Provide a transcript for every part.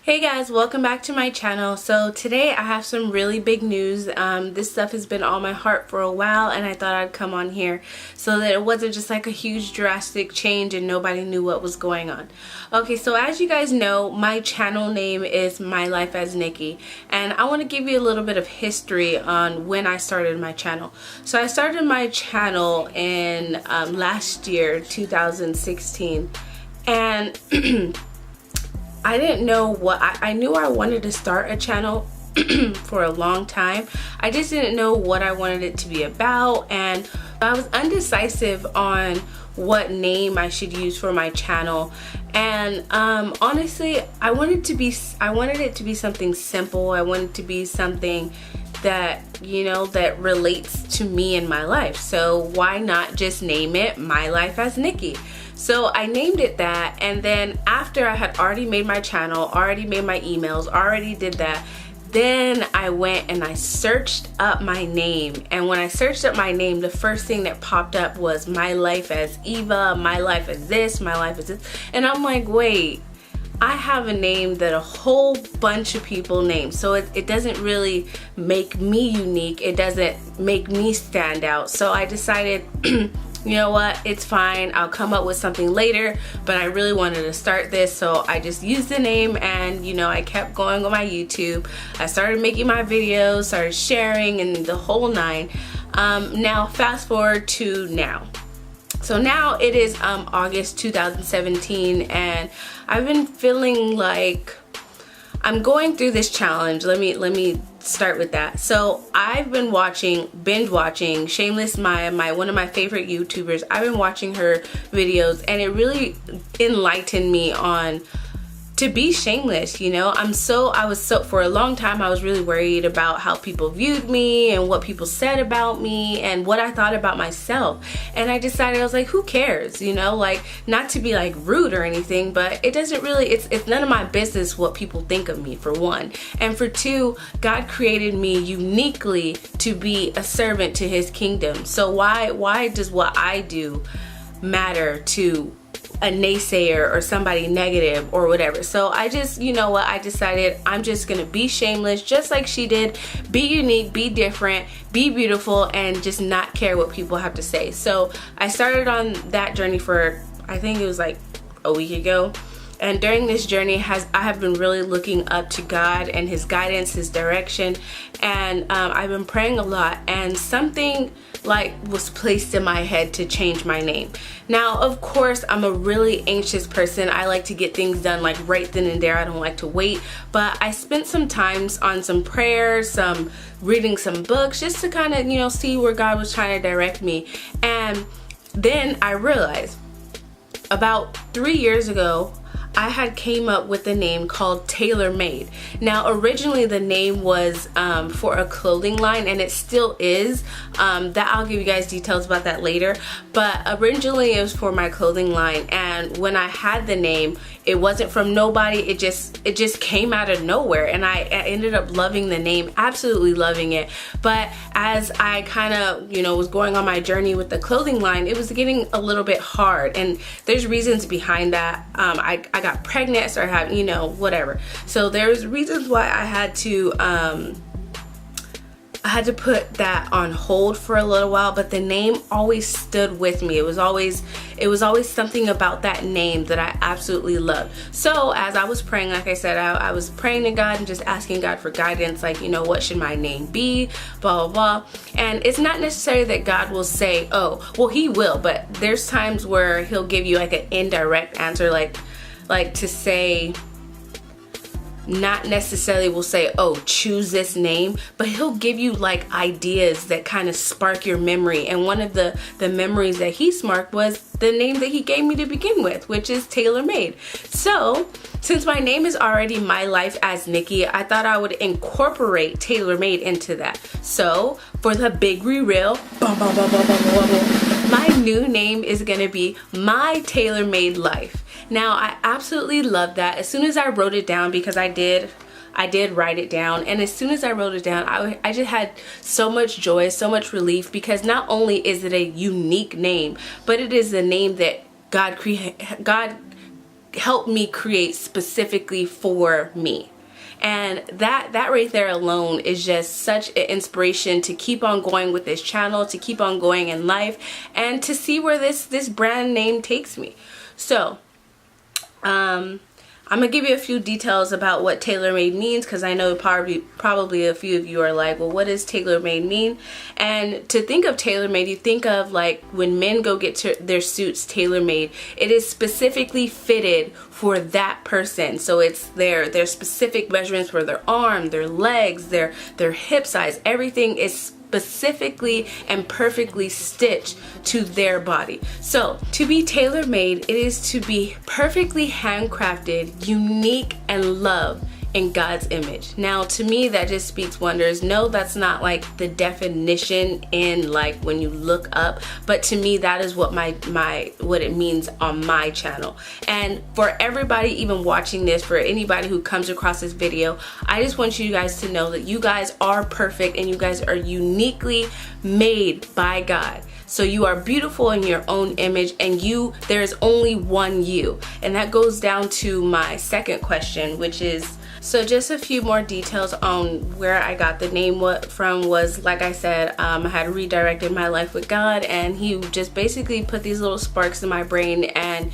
Hey guys, welcome back to my channel. So today I have some really big news. This stuff has been on my heart for a while and I thought I'd come on here so that it wasn't just like a huge drastic change and nobody knew what was going on. Okay, so as you guys know, my channel name is My Life As Nickie, and I want to give you a little bit of history on when I started my channel. So I started my channel in last year, 2016, and I didn't know what I knew I wanted to start a channel for a long time. I just didn't know what I wanted it to be about, and I was undecisive on what name I should use for my channel. And honestly, I wanted it to be something simple. I wanted it to be something that, you know, that relates to me in my life. So why not just name it My Life As Nickie? So I named it that, and then after I had already made my channel, already made my emails, already did that, then I went and I searched up my name. And when I searched up my name, the first thing that popped up was My Life As Eva, My Life As This, My Life As This. And I'm like, wait, I have a name that a whole bunch of people name, so it doesn't really make me unique. It doesn't make me stand out. So I decided, you know what, it's fine, I'll come up with something later, but I really wanted to start this, so I just used the name. And you know, I kept going on my YouTube. I started making my videos, started sharing, and the whole nine. Now fast forward to now. So now it is August 2017, and I've been feeling like I'm going through this challenge. Let me start with that. So I've been binge watching Shameless Maya, one of my favorite YouTubers. I've been watching her videos, and it really enlightened me on to be shameless. You know, for a long time I was really worried about how people viewed me and what people said about me and what I thought about myself. And I decided, I was like, who cares? You know, like, not to be like rude or anything, but it doesn't really, it's none of my business what people think of me, for one. And for two, God created me uniquely to be a servant to his kingdom. So why does what I do matter to a naysayer or somebody negative or whatever? So I just, you know what, I decided I'm just gonna be shameless just like she did, be unique, be different, be beautiful, and just not care what people have to say. So I started on that journey for, I think it was like a week ago. And during this journey I have been really looking up to God and his guidance, his direction, and I've been praying a lot, and something like was placed in my head to change my name. Now, of course, I'm a really anxious person. I like to get things done like right then and there. I don't like to wait, but I spent some times on some prayers, some reading some books, just to kind of, you know, see where God was trying to direct me. And then I realized about 3 years ago, I had came up with a name called Tailor Made. Now, originally the name was for a clothing line, and it still is. That I'll give you guys details about that later. But originally it was for my clothing line, and when I had the name, it wasn't from nobody. It just came out of nowhere, and I ended up loving the name, absolutely loving it. But as I kind of, you know, was going on my journey with the clothing line, it was getting a little bit hard, and there's reasons behind that. I got pregnant, so I had, you know, whatever. So there's reasons why I had to put that on hold for a little while, but the name always stood with me. It was always something about that name that I absolutely loved. So as I was praying, like I said, I was praying to God and just asking God for guidance, like, you know, what should my name be, blah, blah, blah. And it's not necessarily that God will say, oh, well, he will, but there's times where he'll give you like an indirect answer, like to say, not necessarily will say, oh, choose this name, but he'll give you like ideas that kind of spark your memory. And one of the memories that he sparked was the name that he gave me to begin with, which is Tailor Made. So since my name is already My Life As Nickie, I thought I would incorporate Tailor Made into that. So for the big reveal, my new name is gonna be My Tailor Made Life. Now, I absolutely love that. As soon as I wrote it down, because I did write it down, and as soon as I wrote it down, I just had so much joy, so much relief, because not only is it a unique name, but it is a name that God helped me create specifically for me. And that right there alone is just such an inspiration to keep on going with this channel, to keep on going in life, and to see where this brand name takes me. So I'm gonna give you a few details about what tailor-made means, because I know probably a few of you are like, well, what does tailor-made mean? And to think of tailor-made, you think of like when men go get their suits tailor-made, it is specifically fitted for that person. So it's their specific measurements for their arm, their legs, their hip size. Everything is specifically and perfectly stitched to their body. So to be tailor-made, it is to be perfectly handcrafted, unique, and loved in God's image. Now to me that just speaks wonders. No, that's not like the definition in like when you look up, but to me that is what what it means on my channel. And for everybody even watching this, for anybody who comes across this video, I just want you guys to know that you guys are perfect and you guys are uniquely made by God. So you are beautiful in your own image, and there is only one you. And that goes down to my second question, which is, so just a few more details on where I got the name from was, like I said, I had redirected my life with God, and he just basically put these little sparks in my brain and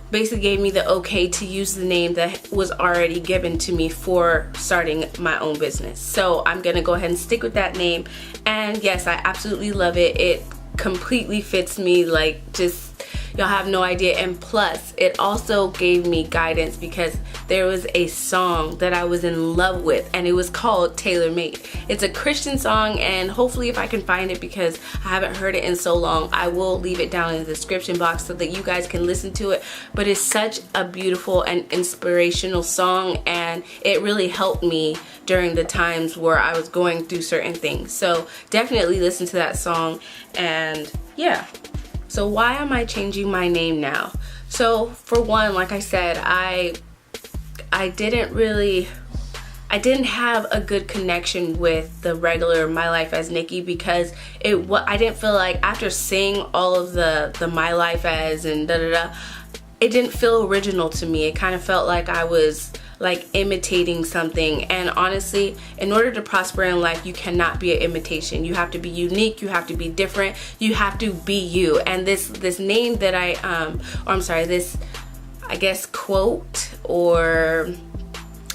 basically gave me the okay to use the name that was already given to me for starting my own business. So I'm gonna go ahead and stick with that name. And yes, I absolutely love it. It completely fits me, like, just y'all have no idea. And plus it also gave me guidance because there was a song that I was in love with, and it was called Tailor Made. It's a Christian song, and hopefully if I can find it, because I haven't heard it in so long, I will leave it down in the description box so that you guys can listen to it. But it's such a beautiful and inspirational song, and it really helped me during the times where I was going through certain things. So definitely listen to that song. And yeah, so why am I changing my name now? So for one, like I said, I didn't have a good connection with the regular My Life as Nickie, because I didn't feel like, after seeing all of the My Life as and it didn't feel original to me. It kind of felt like I was like imitating something. And honestly, in order to prosper in life, you cannot be an imitation. You have to be unique, you have to be different, you have to be you. And this name that this, I guess, quote, or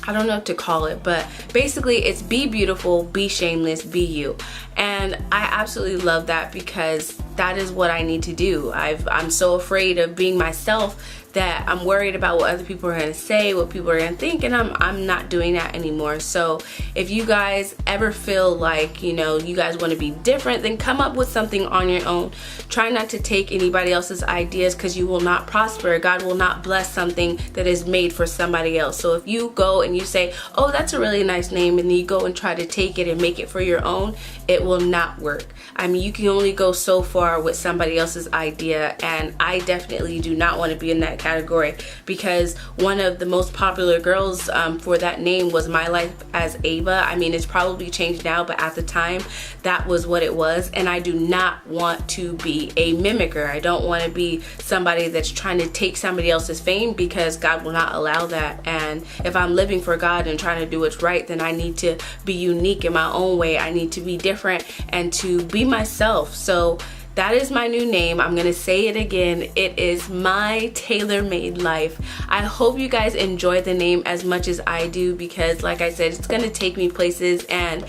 I don't know what to call it, but basically it's be beautiful, be shameless, be you. And I absolutely love that, because that is what I need to do. I'm so afraid of being myself that I'm worried about what other people are going to say, what people are going to think, and I'm not doing that anymore. So if you guys ever feel like, you know, you guys want to be different, then come up with something on your own. Try not to take anybody else's ideas, because you will not prosper. God will not bless something that is made for somebody else. So if you go and you say, oh, that's a really nice name, and then you go and try to take it and make it for your own, it will not work. I mean, you can only go so far with somebody else's idea, and I definitely do not want to be in that category, because one of the most popular girls for that name was My Life as Ava. I mean, it's probably changed now, but at the time that was what it was. And I do not want to be a mimicker. I don't want to be somebody that's trying to take somebody else's fame, because God will not allow that. And if I'm living for God and trying to do what's right, then I need to be unique in my own way. I need to be different and to be myself. So that is my new name. I'm gonna say it again. It is My Tailor Made Life. I hope you guys enjoy the name as much as I do, because like I said, it's gonna take me places, and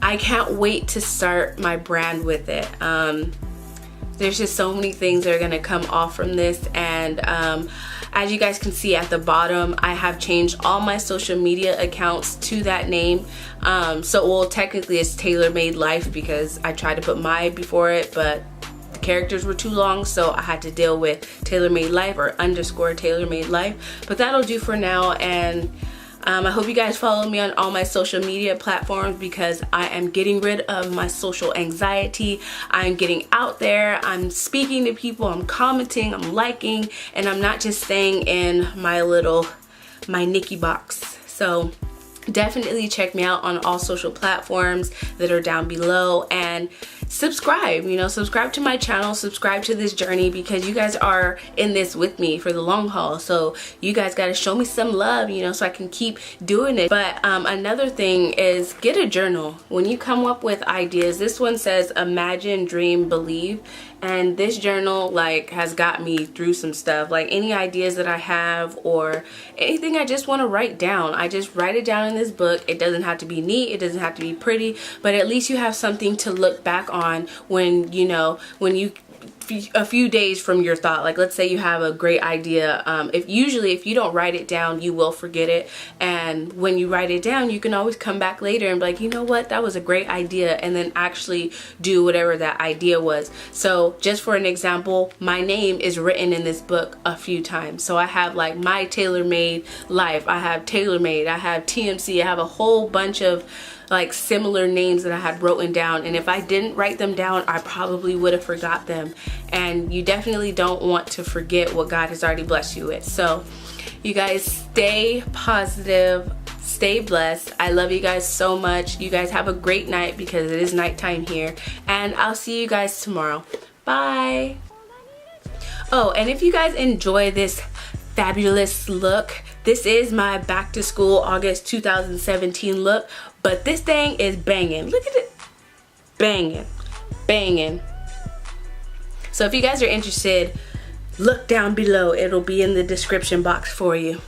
I can't wait to start my brand with it. There's just so many things that are gonna come off from this, and as you guys can see at the bottom, I have changed all my social media accounts to that name. Well, technically it's Tailor Made Life, because I tried to put my before it, but the characters were too long, so I had to deal with Tailor Made Life, or _ Tailor Made Life. But that'll do for now, and I hope you guys follow me on all my social media platforms, because I am getting rid of my social anxiety. I'm getting out there, I'm speaking to people, I'm commenting, I'm liking, and I'm not just staying in my Nickie box. So definitely check me out on all social platforms that are down below, and subscribe, you know, subscribe to my channel, subscribe to this journey, because you guys are in this with me for the long haul. So you guys got to show me some love, you know, so I can keep doing it. But another thing is, get a journal when you come up with ideas. This one says imagine, dream, believe, and this journal like has got me through some stuff. Like any ideas that I have or anything I just want to write down, I just write it down in this book. It doesn't have to be neat, it doesn't have to be pretty, but at least you have something to look back on when, you know, when you a few days from your thought. Like let's say you have a great idea, if you don't write it down, you will forget it, and when you write it down, you can always come back later and be like, you know what, that was a great idea, and then actually do whatever that idea was. So just for an example, my name is written in this book a few times. So I have like My Tailor Made Life, I have Tailor Made, I have TMC, I have a whole bunch of like similar names that I had written down, and if I didn't write them down, I probably would have forgot them. And you definitely don't want to forget what God has already blessed you with. So you guys stay positive, stay blessed. I love you guys so much. You guys have a great night, because it is nighttime here, and I'll see you guys tomorrow. Bye. Oh, and if you guys enjoy this fabulous look, this is my back to school August 2017 look, but this thing is banging. Look at it, banging, banging. So if you guys are interested, look down below, it'll be in the description box for you.